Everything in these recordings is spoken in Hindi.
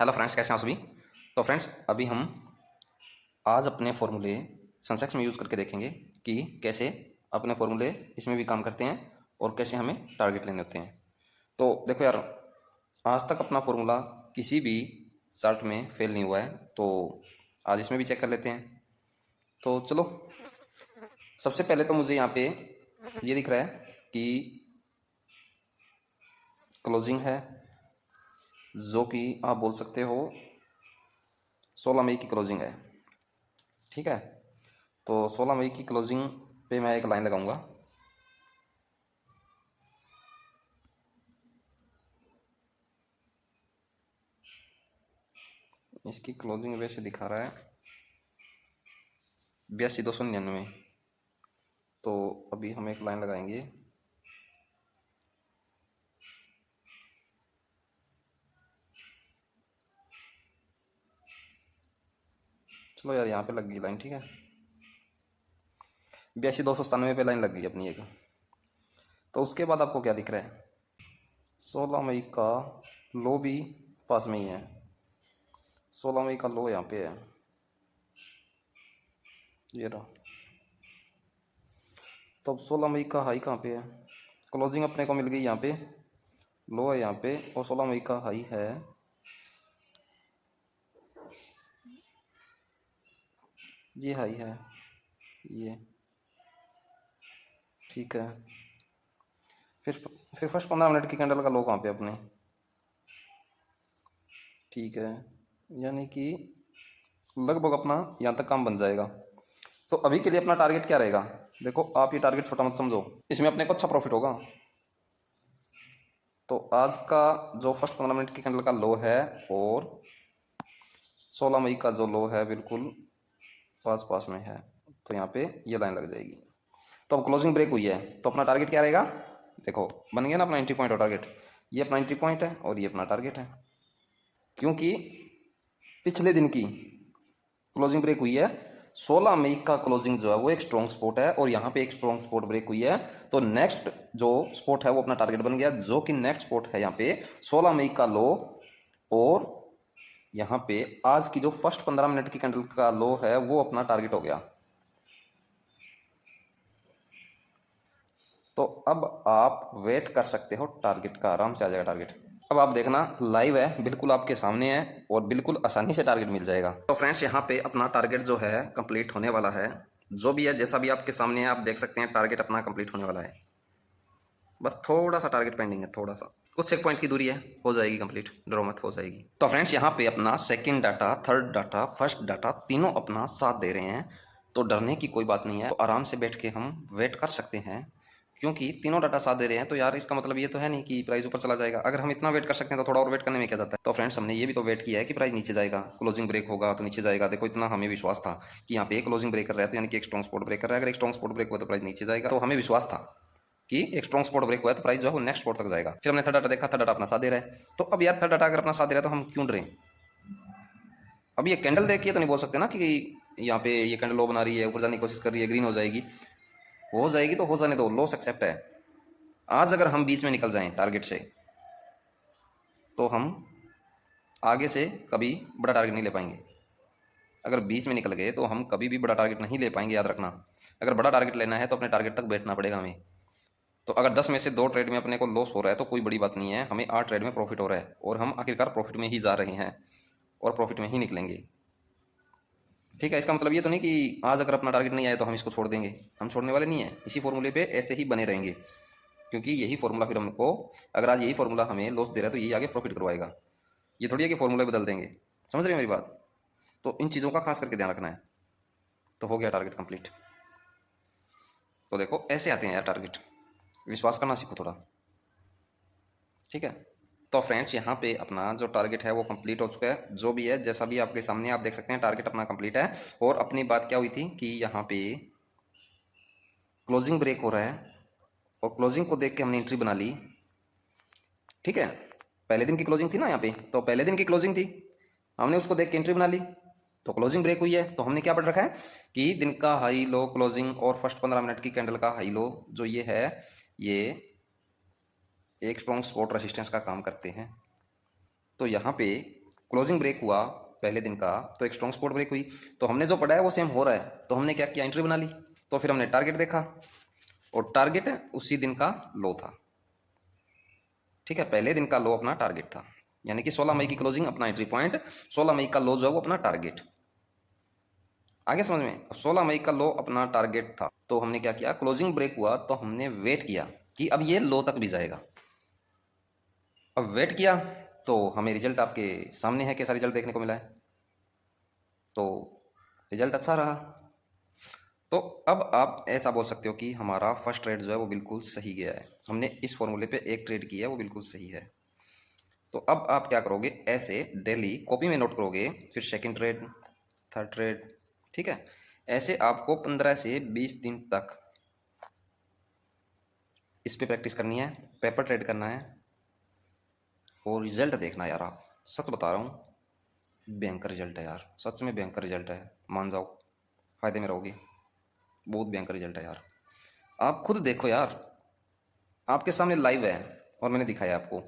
हेलो फ्रेंड्स, कैसे हैं आप सभी। तो फ्रेंड्स, अभी हम आज अपने फॉर्मूले सेंसेक्स में यूज़ करके देखेंगे कि कैसे अपने फॉर्मूले इसमें भी काम करते हैं और कैसे हमें टारगेट लेने होते हैं। तो देखो यार, आज तक अपना फॉर्मूला किसी भी चार्ट में फेल नहीं हुआ है, तो आज इसमें भी चेक कर लेते हैं। तो चलो, सबसे पहले तो मुझे यहाँ पे ये दिख रहा है कि क्लोजिंग है, जो कि आप बोल सकते हो 16 मई की क्लोजिंग है। ठीक है, तो 16 मई की क्लोजिंग पे मैं एक लाइन लगाऊंगा। इसकी क्लोजिंग वैसे दिखा रहा है 82,299। तो अभी हम एक लाइन लगाएंगे। चलो यार, यहाँ पे लग गई लाइन। ठीक है, 82,297 पे लाइन लग गई अपनी एक। तो उसके बाद आपको क्या दिख रहा है, 16 मई का लो भी पास में ही है। 16 मई का लो यहाँ पे है, ये रहा। तो अब 16 मई का हाई कहाँ पे है, क्लोजिंग अपने को मिल गई यहाँ पे, लो है यहाँ पे, और 16 मई का हाई है ये, हाई है ये। ठीक है, फिर फर्स्ट 15 मिनट की कैंडल का लो कहाँ पे अपने। ठीक है, यानी कि लगभग अपना यहाँ तक काम बन जाएगा। तो अभी के लिए अपना टारगेट क्या रहेगा, देखो आप ये टारगेट छोटा मत समझो, इसमें अपने को अच्छा प्रॉफिट होगा। तो आज का जो फर्स्ट 15 मिनट की कैंडल का लो है और 16 मई का जो लो है, बिल्कुल पास पास में है, तो यहाँ पे ये लाइन लग जाएगी। तो अब क्लोजिंग ब्रेक हुई है, तो अपना टारगेट क्या रहेगा, देखो बन गया ना अपना एंट्री पॉइंट और टारगेट। ये अपना एंट्री पॉइंट है और ये अपना टारगेट है, क्योंकि पिछले दिन की क्लोजिंग ब्रेक हुई है। 16 मई का क्लोजिंग जो है वो एक स्ट्रॉन्ग स्पॉट है और यहाँ पे एक स्ट्रॉन्ग स्पॉट ब्रेक हुई है। तो नेक्स्ट जो स्पॉट है वो अपना टारगेट बन गया, जो कि नेक्स्ट स्पॉट है यहाँ पे 16 मई का लो, और यहाँ पे आज की जो फर्स्ट 15 मिनट की कैंडल का लो है वो अपना टारगेट हो गया। तो अब आप वेट कर सकते हो टारगेट का, आराम से आ जाएगा टारगेट। अब आप देखना, लाइव है, बिल्कुल आपके सामने है और बिल्कुल आसानी से टारगेट मिल जाएगा। तो फ्रेंड्स, यहाँ पे अपना टारगेट जो है कंप्लीट होने वाला है। जो भी है, जैसा भी आपके सामने है, आप देख सकते हैं टारगेट अपना कंप्लीट होने वाला है। बस थोड़ा सा टारगेट पेंडिंग है, थोड़ा सा, कुछ एक पॉइंट की दूरी है, हो जाएगी कंप्लीट, डरो मत, हो जाएगी। तो फ्रेंड्स, यहाँ पे अपना second data, third data, first data तीनों अपना साथ दे रहे हैं, तो डरने की कोई बात नहीं है। तो आराम से बैठ के हम वेट कर सकते हैं, क्योंकि तीनों डाटा साथ दे रहे हैं। तो यार, इसका मतलब ये तो है नहीं कि प्राइस ऊपर चला जाएगा। अगर हम इतना वेट कर सकते हैं तो थोड़ा और वेट करने में क्या जाता है। तो फ्रेंड्स, हमने ये भी तो वेट किया है कि प्राइस नीचे जाएगा, क्लोजिंग ब्रेक होगा तो नीचे जाएगा। देखो, इतना हमें विश्वास था कि यहाँ पे क्लोजिंग ब्रेक कर रहा है, तो यानी कि एक स्ट्रॉन्ग स्पॉट ब्रेक कर रहा है। अगर एक स्ट्रॉन्ग स्पॉट ब्रेक हुआ तो प्राइस नीचे जाएगा, तो हमें विश्वास था कि एक स्ट्रॉन्ग स्पॉट ब्रेक हुआ है तो प्राइस जो है वो नेक्स्ट स्पॉट तक जाएगा। फिर हमने थर्ड डाटा देखा, थर्ड डाटा अपना साथ दे रहा है। तो अब यार, थर्ड डाटा अगर अपना साथ दे रहा है तो हम क्यों डरें। अब ये कैंडल देख के तो नहीं बोल सकते ना कि यहाँ पे ये कैंडल लो बना रही है, ऊपर जाने की कोशिश कर रही है, ग्रीन हो जाएगी। हो जाएगी तो हो जाने दो, लॉस एक्सेप्ट है। आज अगर हम बीच में निकल जाएं टारगेट से, तो हम आगे से कभी बड़ा टारगेट नहीं ले पाएंगे। अगर बीच में निकल गए तो हम कभी भी बड़ा टारगेट नहीं ले पाएंगे, याद रखना। अगर बड़ा टारगेट लेना है तो अपने टारगेट तक बैठना पड़ेगा हमें। तो अगर 10 में से 2 ट्रेड में अपने को लॉस हो रहा है तो कोई बड़ी बात नहीं है, हमें 8 ट्रेड में प्रॉफिट हो रहा है और हम आखिरकार प्रॉफिट में ही जा रहे हैं और प्रॉफिट में ही निकलेंगे। ठीक है, इसका मतलब ये तो नहीं कि आज अगर अपना टारगेट नहीं आया तो हम इसको छोड़ देंगे। हम छोड़ने वाले नहीं है, इसी फॉर्मूले पे ऐसे ही बने रहेंगे, क्योंकि यही फॉर्मूला फिर हमको, अगर आज यही फॉर्मूला हमें लॉस दे रहा है तो यही आगे प्रॉफिट करवाएगा। ये थोड़ी है कि फॉर्मूले बदल देंगे। समझ रहे हो मेरी बात। तो इन चीज़ों का खास करके ध्यान रखना है। तो हो गया टारगेट कंप्लीट। तो देखो, ऐसे आते हैं यार टारगेट, विश्वास करना सीखो थोड़ा। ठीक है, तो फ्रेंड्स, यहाँ पे अपना जो टारगेट है वो कंप्लीट हो चुका है। जो भी है, जैसा भी आपके सामने आप देख सकते हैं, टारगेट अपना कंप्लीट है। और अपनी बात क्या हुई थी कि यहाँ पे क्लोजिंग ब्रेक हो रहा है और क्लोजिंग को देख के हमने एंट्री बना ली। ठीक है, पहले दिन की क्लोजिंग थी ना यहाँ पे, तो पहले दिन की क्लोजिंग थी, हमने उसको देख के एंट्री बना ली। तो क्लोजिंग ब्रेक हुई है तो हमने क्या पढ़ रखा है कि दिन का हाई लो क्लोजिंग और फर्स्ट 15 मिनट की कैंडल का हाई लो जो ये है, ये एक स्ट्रॉन्ग सपोर्ट रेसिस्टेंस का काम करते हैं। तो यहाँ पे क्लोजिंग ब्रेक हुआ पहले दिन का, तो एक स्ट्रॉन्ग स्पॉट ब्रेक हुई, तो हमने जो पढ़ा है वो सेम हो रहा है, तो हमने क्या किया, एंट्री बना ली। तो फिर हमने टारगेट देखा और टारगेट उसी दिन का लो था। ठीक है, पहले दिन का लो अपना टारगेट था, यानी कि 16 मई की क्लोजिंग अपना एंट्री पॉइंट, 16 मई का लो जो है वो अपना टारगेट। आगे समझ में, 16 मई का लो अपना टारगेट था, तो हमने क्या किया, क्लोजिंग ब्रेक हुआ तो हमने वेट किया कि अब ये लो तक भी जाएगा। अब वेट किया तो हमें रिजल्ट आपके सामने है, कैसा रिजल्ट देखने को मिला है, तो रिजल्ट अच्छा रहा। तो अब आप ऐसा बोल सकते हो कि हमारा फर्स्ट ट्रेड जो है वो बिल्कुल सही गया है, हमने इस फॉर्मूले पे एक ट्रेड किया है वो बिल्कुल सही है। तो अब आप क्या करोगे, ऐसे डेली कॉपी में नोट करोगे, फिर सेकंड ट्रेड, थर्ड ट्रेड, ठीक है, ऐसे आपको 15 से 20 दिन तक इस पे प्रैक्टिस करनी है, पेपर ट्रेड करना है और रिजल्ट देखना यार। आप सच बता रहा हूँ, भयंकर रिजल्ट है यार, सच में भयंकर रिजल्ट है, मान जाओ, फायदे में रहोगे, बहुत भयंकर रिजल्ट है यार। आप खुद देखो यार, आपके सामने लाइव है और मैंने दिखाया आपको,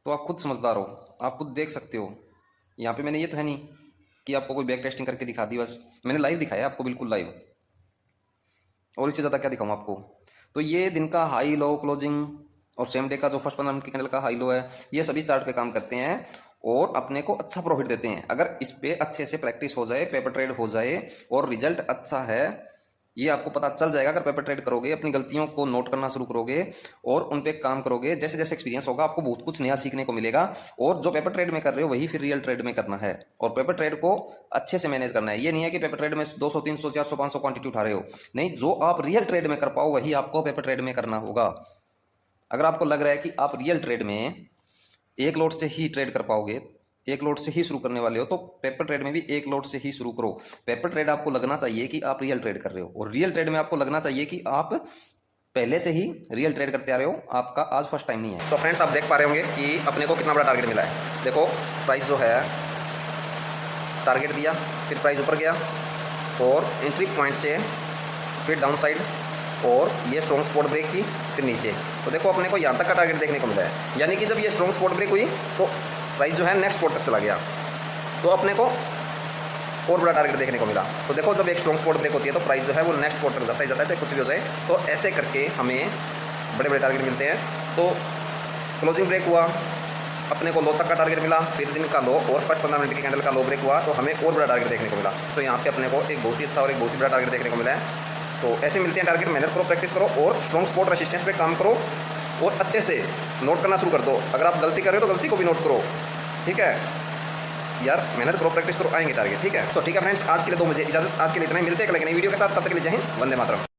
तो आप खुद समझदार हो, आप खुद देख सकते हो। यहाँ पे मैंने ये तो है नहीं कि आपको कोई बैक टेस्टिंग करके दिखा दी, बस मैंने लाइव दिखाया आपको, बिल्कुल लाइव, और इससे ज़्यादा क्या दिखाऊँ आपको। तो ये दिन का हाई लो क्लोजिंग और सेम डे का जो फर्स्ट 15 मिनट की कैंडल का हाई लो है, ये सभी चार्ट पे काम करते हैं और अपने को अच्छा प्रॉफिट देते हैं। अगर इस पे अच्छे से प्रैक्टिस हो जाए, पेपर ट्रेड हो जाए और रिजल्ट अच्छा है, ये आपको पता चल जाएगा। अगर पेपर ट्रेड करोगे, अपनी गलतियों को नोट करना शुरू करोगे और उन पे काम करोगे, जैसे जैसे एक्सपीरियंस होगा आपको बहुत कुछ नया सीखने को मिलेगा। और जो पेपर ट्रेड में कर रहे हो वही फिर रियल ट्रेड में करना है, और पेपर ट्रेड को अच्छे से मैनेज करना है। ये नहीं है कि पेपर ट्रेड में 200 300 400 500 क्वांटिटी उठा रहे हो, नहीं, जो आप रियल ट्रेड में कर पाओ वही आपको पेपर ट्रेड में करना होगा। अगर आपको लग रहा है कि आप रियल ट्रेड में एक लोट से ही ट्रेड कर पाओगे, एक लोट से ही शुरू करने वाले हो, तो पेपर ट्रेड में भी एक लोट से ही शुरू करो। पेपर ट्रेड आपको लगना चाहिए कि आप रियल ट्रेड कर रहे हो, और रियल ट्रेड में आपको लगना चाहिए कि आप पहले से ही रियल ट्रेड करते आ रहे हो, आपका आज फर्स्ट टाइम नहीं है। तो फ्रेंड्स, आप देख पा रहे होंगे कि अपने को कितना बड़ा टारगेट मिला है। देखो, प्राइस जो है, टारगेट दिया, फिर प्राइस ऊपर गया और एंट्री पॉइंट से फिर डाउन साइड, और ये स्ट्रॉन्ग स्पॉट ब्रेक की, फिर नीचे। तो देखो अपने को यहाँ तक का टारगेट देखने को मिला है, यानी कि जब ये स्ट्रॉन्ग स्पॉट ब्रेक हुई तो प्राइस जो है नेक्स्ट स्पॉट तक चला गया, तो अपने को और बड़ा टारगेट देखने को मिला। तो देखो, जब एक स्ट्रॉन्ग स्पॉट ब्रेक होती है तो प्राइस जो है वो नेक्स्ट स्पॉट तक जाता है, चाहे कुछ भी हो जाए। तो ऐसे करके हमें बड़े बड़े टारगेट मिलते हैं। तो क्लोजिंग ब्रेक हुआ, अपने को लो तक का टारगेट मिला, फिर दिन का लो और फर्स्ट 15 मिनट की कैंडल का लो ब्रेक हुआ, तो हमें और बड़ा टारगेट देखने को मिला। तो यहाँ पे अपने को एक बहुत ही अच्छा और एक बहुत ही बड़ा टारगेट देखने को मिला है। तो ऐसे मिलते हैं टारगेट, मेहनत करो, प्रैक्टिस करो और स्ट्रॉन्ग स्पॉट रेसिस्टेंस पे काम करो और अच्छे से नोट करना शुरू कर दो। अगर आप गलती कर रहे हो तो गलती को भी नोट करो, ठीक है यार, मेहनत करो, प्रैक्टिस करो, आएंगे टारगेट, ठीक है। तो ठीक है फ्रेंड्स, आज के लिए दो मुझे इजाजत, आज के लिए इतना ही, मिलते हैं कल एक नई वीडियो के साथ, तब तक के लिए जय हिंद, वंदे मातरम।